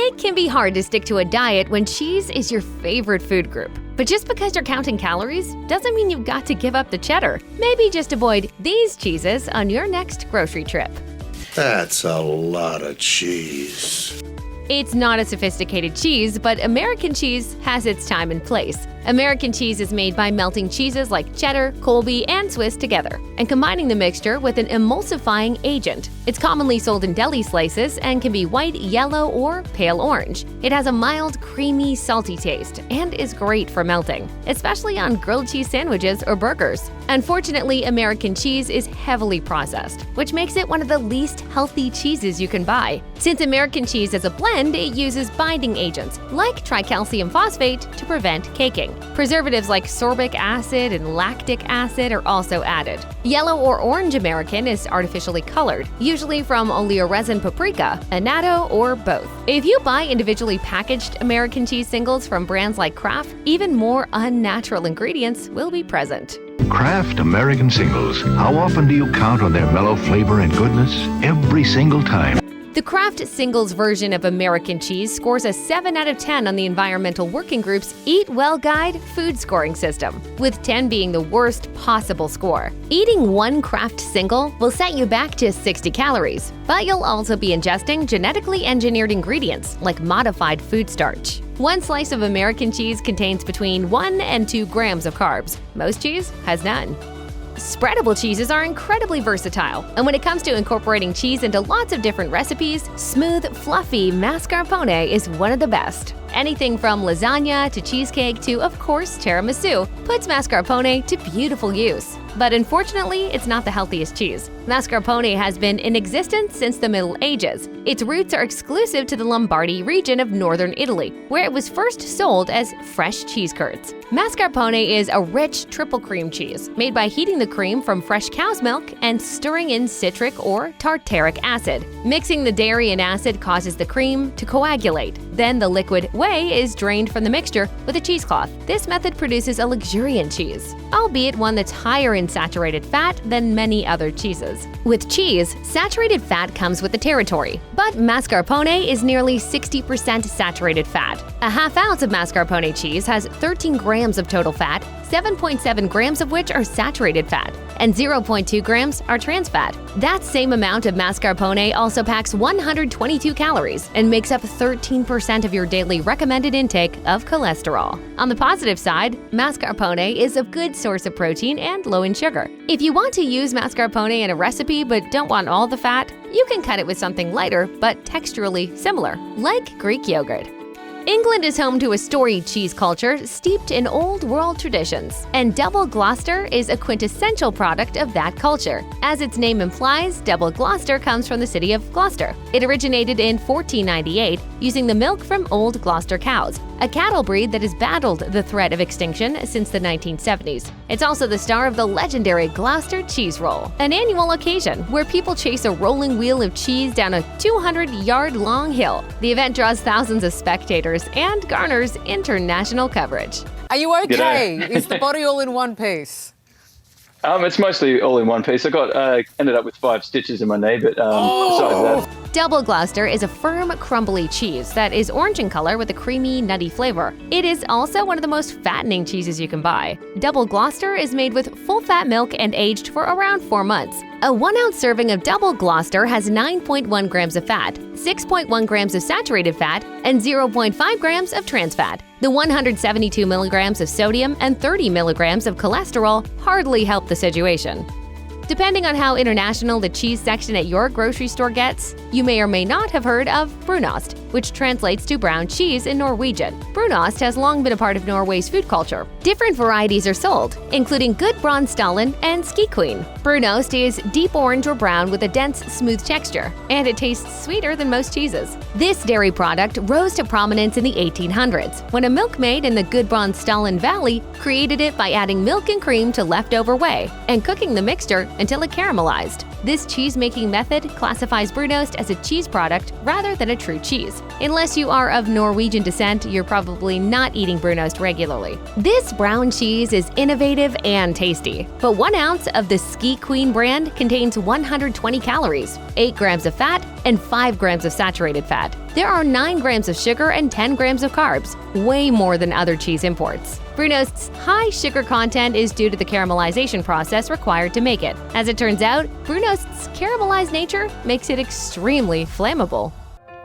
It can be hard to stick to a diet when cheese is your favorite food group. But just because you're counting calories doesn't mean you've got to give up the cheddar. Maybe just avoid these cheeses on your next grocery trip. That's a lot of cheese. It's not a sophisticated cheese, but American cheese has its time and place. American cheese is made by melting cheeses like cheddar, Colby, and Swiss together and combining the mixture with an emulsifying agent. It's commonly sold in deli slices and can be white, yellow, or pale orange. It has a mild, creamy, salty taste and is great for melting, especially on grilled cheese sandwiches or burgers. Unfortunately, American cheese is heavily processed, which makes it one of the least healthy cheeses you can buy. Since American cheese is a blend, it uses binding agents like tricalcium phosphate to prevent caking. Preservatives like sorbic acid and lactic acid are also added. Yellow or orange American is artificially colored, usually from oleoresin paprika, annatto, or both. If you buy individually packaged American cheese singles from brands like Kraft, even more unnatural ingredients will be present. Kraft American Singles. How often do you count on their mellow flavor and goodness? Every single time. The Kraft Singles version of American cheese scores a 7 out of 10 on the Environmental Working Group's Eat Well Guide food scoring system, with 10 being the worst possible score. Eating one Kraft Single will set you back to 60 calories, but you'll also be ingesting genetically engineered ingredients like modified food starch. One slice of American cheese contains between 1 and 2 grams of carbs. Most cheese has none. Spreadable cheeses are incredibly versatile, and when it comes to incorporating cheese into lots of different recipes, smooth, fluffy mascarpone is one of the best. Anything from lasagna to cheesecake to, of course, tiramisu puts mascarpone to beautiful use. But unfortunately, it's not the healthiest cheese. Mascarpone has been in existence since the Middle Ages. Its roots are exclusive to the Lombardy region of northern Italy, where it was first sold as fresh cheese curds. Mascarpone is a rich triple cream cheese made by heating the cream from fresh cow's milk and stirring in citric or tartaric acid. Mixing the dairy and acid causes the cream to coagulate. Then the liquid whey is drained from the mixture with a cheesecloth. This method produces a luxuriant cheese, albeit one that's higher in saturated fat than many other cheeses. With cheese, saturated fat comes with the territory, but mascarpone is nearly 60% saturated fat. A half ounce of mascarpone cheese has 13 grams of total fat, 7.7 grams of which are saturated fat, and 0.2 grams are trans fat. That same amount of mascarpone also packs 122 calories and makes up 13% of your daily recommended intake of cholesterol. On the positive side, mascarpone is a good source of protein and low in sugar. If you want to use mascarpone in a recipe but don't want all the fat, you can cut it with something lighter but texturally similar, like Greek yogurt. England is home to a storied cheese culture steeped in old world traditions, and Double Gloucester is a quintessential product of that culture. As its name implies, Double Gloucester comes from the city of Gloucester. It originated in 1498 using the milk from old Gloucester cows, a cattle breed that has battled the threat of extinction since the 1970s. It's also the star of the legendary Gloucester Cheese Roll, an annual occasion where people chase a rolling wheel of cheese down a 200-yard-long hill. The event draws thousands of spectators and garners international coverage. Are you okay? Is the body all in one piece? It's mostly all in one piece. I ended up with 5 stitches in my knee, but besides that. Double Gloucester is a firm, crumbly cheese that is orange in color with a creamy, nutty flavor. It is also one of the most fattening cheeses you can buy. Double Gloucester is made with full-fat milk and aged for around 4 months. A 1-ounce serving of Double Gloucester has 9.1 grams of fat, 6.1 grams of saturated fat, and 0.5 grams of trans fat. The 172 milligrams of sodium and 30 milligrams of cholesterol hardly help the situation. Depending on how international the cheese section at your grocery store gets, you may or may not have heard of Brunost, which translates to brown cheese in Norwegian. Brunost has long been a part of Norway's food culture. Different varieties are sold, including Gudbrandsdalen and Ski Queen. Brunost is deep orange or brown with a dense, smooth texture, and it tastes sweeter than most cheeses. This dairy product rose to prominence in the 1800s, when a milkmaid in the Gudbrandsdalen Valley created it by adding milk and cream to leftover whey and cooking the mixture until it caramelized. This cheese-making method classifies Brunost as a cheese product rather than a true cheese. Unless you are of Norwegian descent, you're probably not eating Brunost regularly. This brown cheese is innovative and tasty, but 1 ounce of the Ski Queen brand contains 120 calories, 8 grams of fat, and 5 grams of saturated fat. There are 9 grams of sugar and 10 grams of carbs, way more than other cheese imports. Brunost's high sugar content is due to the caramelization process required to make it. As it turns out, Brunost's caramelized nature makes it extremely flammable.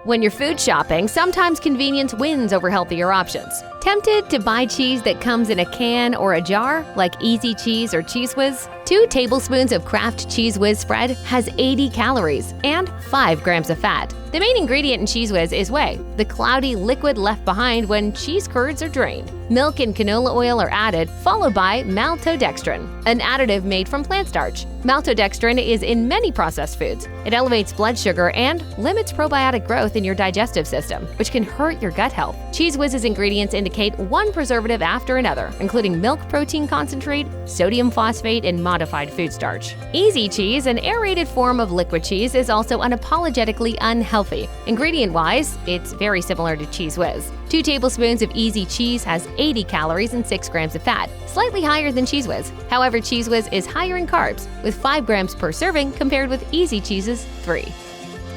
When you're food shopping, sometimes convenience wins over healthier options. Tempted to buy cheese that comes in a can or a jar, like Easy Cheese or Cheese Whiz? 2 tablespoons of Kraft Cheese Whiz spread has 80 calories and 5 grams of fat. The main ingredient in Cheese Whiz is whey, the cloudy liquid left behind when cheese curds are drained. Milk and canola oil are added, followed by maltodextrin, an additive made from plant starch. Maltodextrin is in many processed foods. It elevates blood sugar and limits probiotic growth in your digestive system, which can hurt your gut health. Cheese Whiz's ingredients indicate one preservative after another, including milk protein concentrate, sodium phosphate, and modified food starch. Easy Cheese, an aerated form of liquid cheese, is also unapologetically unhealthy. Ingredient-wise, it's very similar to Cheese Whiz. 2 tablespoons of Easy Cheese has 80 calories and 6 grams of fat, slightly higher than Cheese Whiz. However, Cheese Whiz is higher in carbs, with 5 grams per serving compared with Easy Cheese's 3.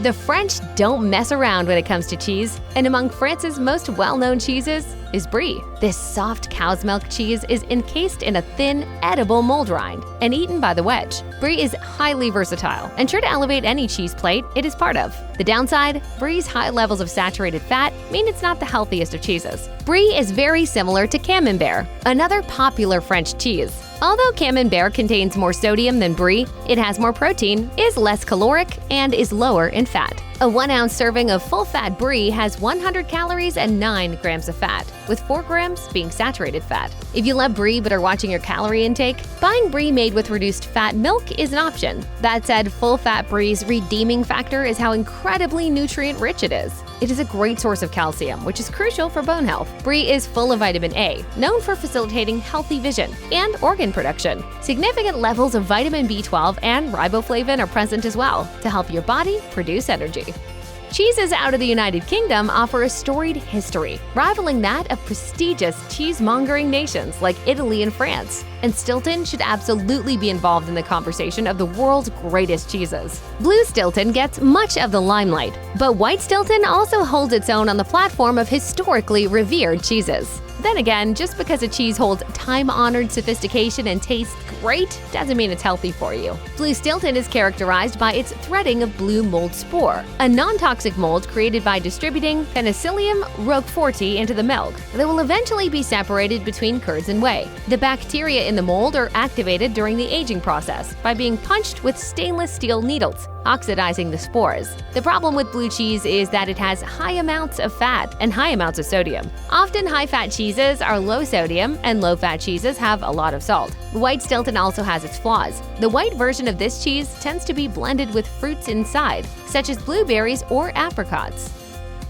The French don't mess around when it comes to cheese, and among France's most well-known cheeses is Brie. This soft cow's milk cheese is encased in a thin, edible mold rind and eaten by the wedge. Brie is highly versatile and sure to elevate any cheese plate it is part of. The downside? Brie's high levels of saturated fat mean it's not the healthiest of cheeses. Brie is very similar to Camembert, another popular French cheese. Although Camembert contains more sodium than Brie, it has more protein, is less caloric, and is lower in fat. A 1-ounce serving of full-fat Brie has 100 calories and 9 grams of fat, with 4 grams being saturated fat. If you love Brie but are watching your calorie intake, buying Brie made with reduced fat milk is an option. That said, full-fat Brie's redeeming factor is how incredibly nutrient-rich it is. It is a great source of calcium, which is crucial for bone health. Brie is full of vitamin A, known for facilitating healthy vision and organ production. Significant levels of vitamin B12 and riboflavin are present as well to help your body produce energy. Cheeses out of the United Kingdom offer a storied history, rivaling that of prestigious cheesemongering nations like Italy and France. And Stilton should absolutely be involved in the conversation of the world's greatest cheeses. Blue Stilton gets much of the limelight, but White Stilton also holds its own on the platform of historically revered cheeses. Then again, just because a cheese holds time-honored sophistication and tastes great doesn't mean it's healthy for you. Blue Stilton is characterized by its threading of blue mold spore, a non-toxic mold created by distributing Penicillium roqueforti into the milk that will eventually be separated between curds and whey. The bacteria in the mold are activated during the aging process by being punched with stainless steel needles, oxidizing the spores. The problem with blue cheese is that it has high amounts of fat and high amounts of sodium. Often high-fat cheeses are low sodium and low-fat cheeses have a lot of salt. White Stilton also has its flaws. The white version of this cheese tends to be blended with fruits inside, such as blueberries or apricots.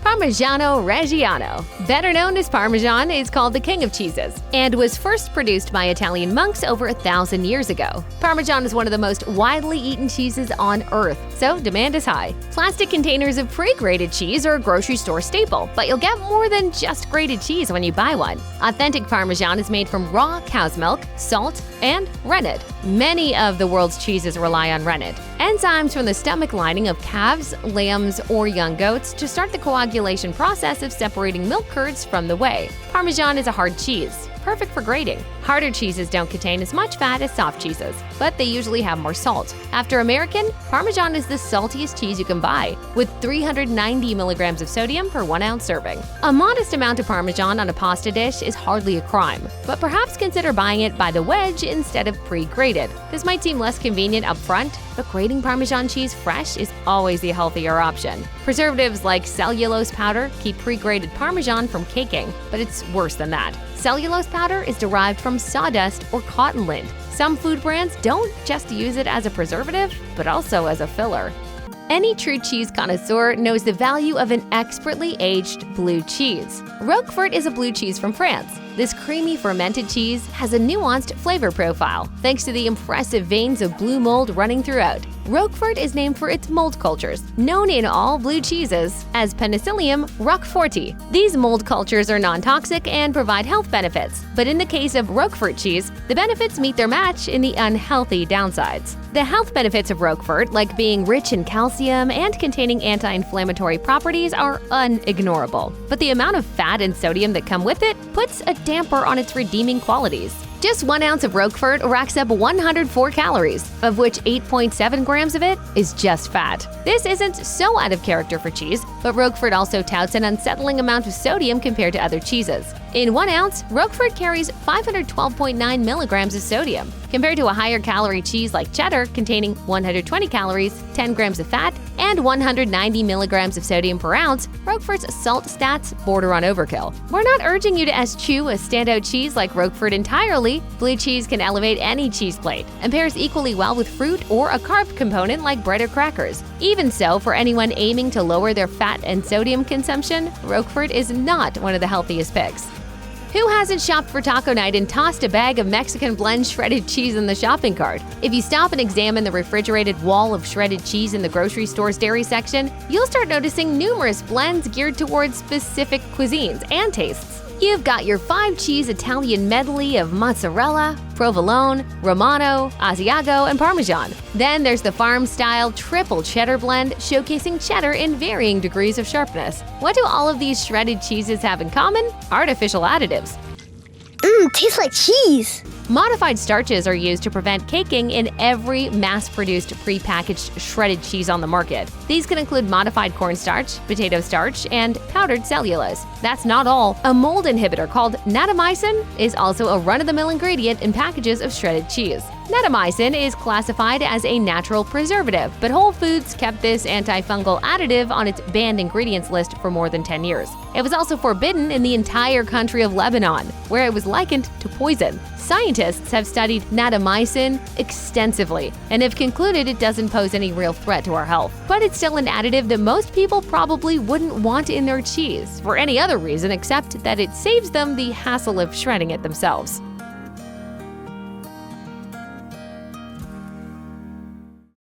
Parmigiano Reggiano, better known as Parmesan, is called the king of cheeses and was first produced by Italian monks over 1,000 years ago. Parmesan is one of the most widely eaten cheeses on earth, so demand is high. Plastic containers of pre-grated cheese are a grocery store staple, but you'll get more than just grated cheese when you buy one. Authentic Parmesan is made from raw cow's milk, salt, and rennet. Many of the world's cheeses rely on rennet, enzymes from the stomach lining of calves, lambs, or young goats to start the coagulation process of separating milk curds from the whey. Parmesan is a hard cheese, perfect for grating. Harder cheeses don't contain as much fat as soft cheeses, but they usually have more salt. After American, Parmesan is the saltiest cheese you can buy, with 390 milligrams of sodium per 1-ounce serving. A modest amount of Parmesan on a pasta dish is hardly a crime, but perhaps consider buying it by the wedge instead of pre-grated. This might seem less convenient up front, but grating Parmesan cheese fresh is always the healthier option. Preservatives like cellulose powder keep pre-grated Parmesan from caking, but it's worse than that. Cellulose powder is derived from sawdust or cotton lint. Some food brands don't just use it as a preservative, but also as a filler. Any true cheese connoisseur knows the value of an expertly aged blue cheese. Roquefort is a blue cheese from France. This creamy fermented cheese has a nuanced flavor profile thanks to the impressive veins of blue mold running throughout. Roquefort is named for its mold cultures, known in all blue cheeses as Penicillium roqueforti. These mold cultures are non-toxic and provide health benefits, but in the case of Roquefort cheese, the benefits meet their match in the unhealthy downsides. The health benefits of Roquefort, like being rich in calcium calcium, and containing anti-inflammatory properties are unignorable. But the amount of fat and sodium that come with it puts a damper on its redeeming qualities. Just 1 ounce of Roquefort racks up 104 calories, of which 8.7 grams of it is just fat. This isn't so out of character for cheese, but Roquefort also touts an unsettling amount of sodium compared to other cheeses. In 1 ounce, Roquefort carries 512.9 milligrams of sodium, compared to a higher calorie cheese like cheddar containing 120 calories, 10 grams of fat, and 190 milligrams of sodium per ounce. Roquefort's salt stats border on overkill. We're not urging you to eschew a standout cheese like Roquefort entirely. Blue cheese can elevate any cheese plate and pairs equally well with fruit or a carb component like bread or crackers. Even so, for anyone aiming to lower their fat and sodium consumption, Roquefort is not one of the healthiest picks. Who hasn't shopped for taco night and tossed a bag of Mexican blend shredded cheese in the shopping cart? If you stop and examine the refrigerated wall of shredded cheese in the grocery store's dairy section, you'll start noticing numerous blends geared towards specific cuisines and tastes. You've got your 5-cheese Italian medley of mozzarella, provolone, romano, asiago, and parmesan. Then there's the farm-style triple cheddar blend showcasing cheddar in varying degrees of sharpness. What do all of these shredded cheeses have in common? Artificial additives. Tastes like cheese. Modified starches are used to prevent caking in every mass-produced prepackaged shredded cheese on the market. These can include modified cornstarch, potato starch, and powdered cellulose. That's not all. A mold inhibitor called natamycin is also a run-of-the-mill ingredient in packages of shredded cheese. Natamycin is classified as a natural preservative, but Whole Foods kept this antifungal additive on its banned ingredients list for more than 10 years. It was also forbidden in the entire country of Lebanon, where it was likened to poison. Scientists have studied natamycin extensively and have concluded it doesn't pose any real threat to our health. But it's still an additive that most people probably wouldn't want in their cheese for any other reason except that it saves them the hassle of shredding it themselves.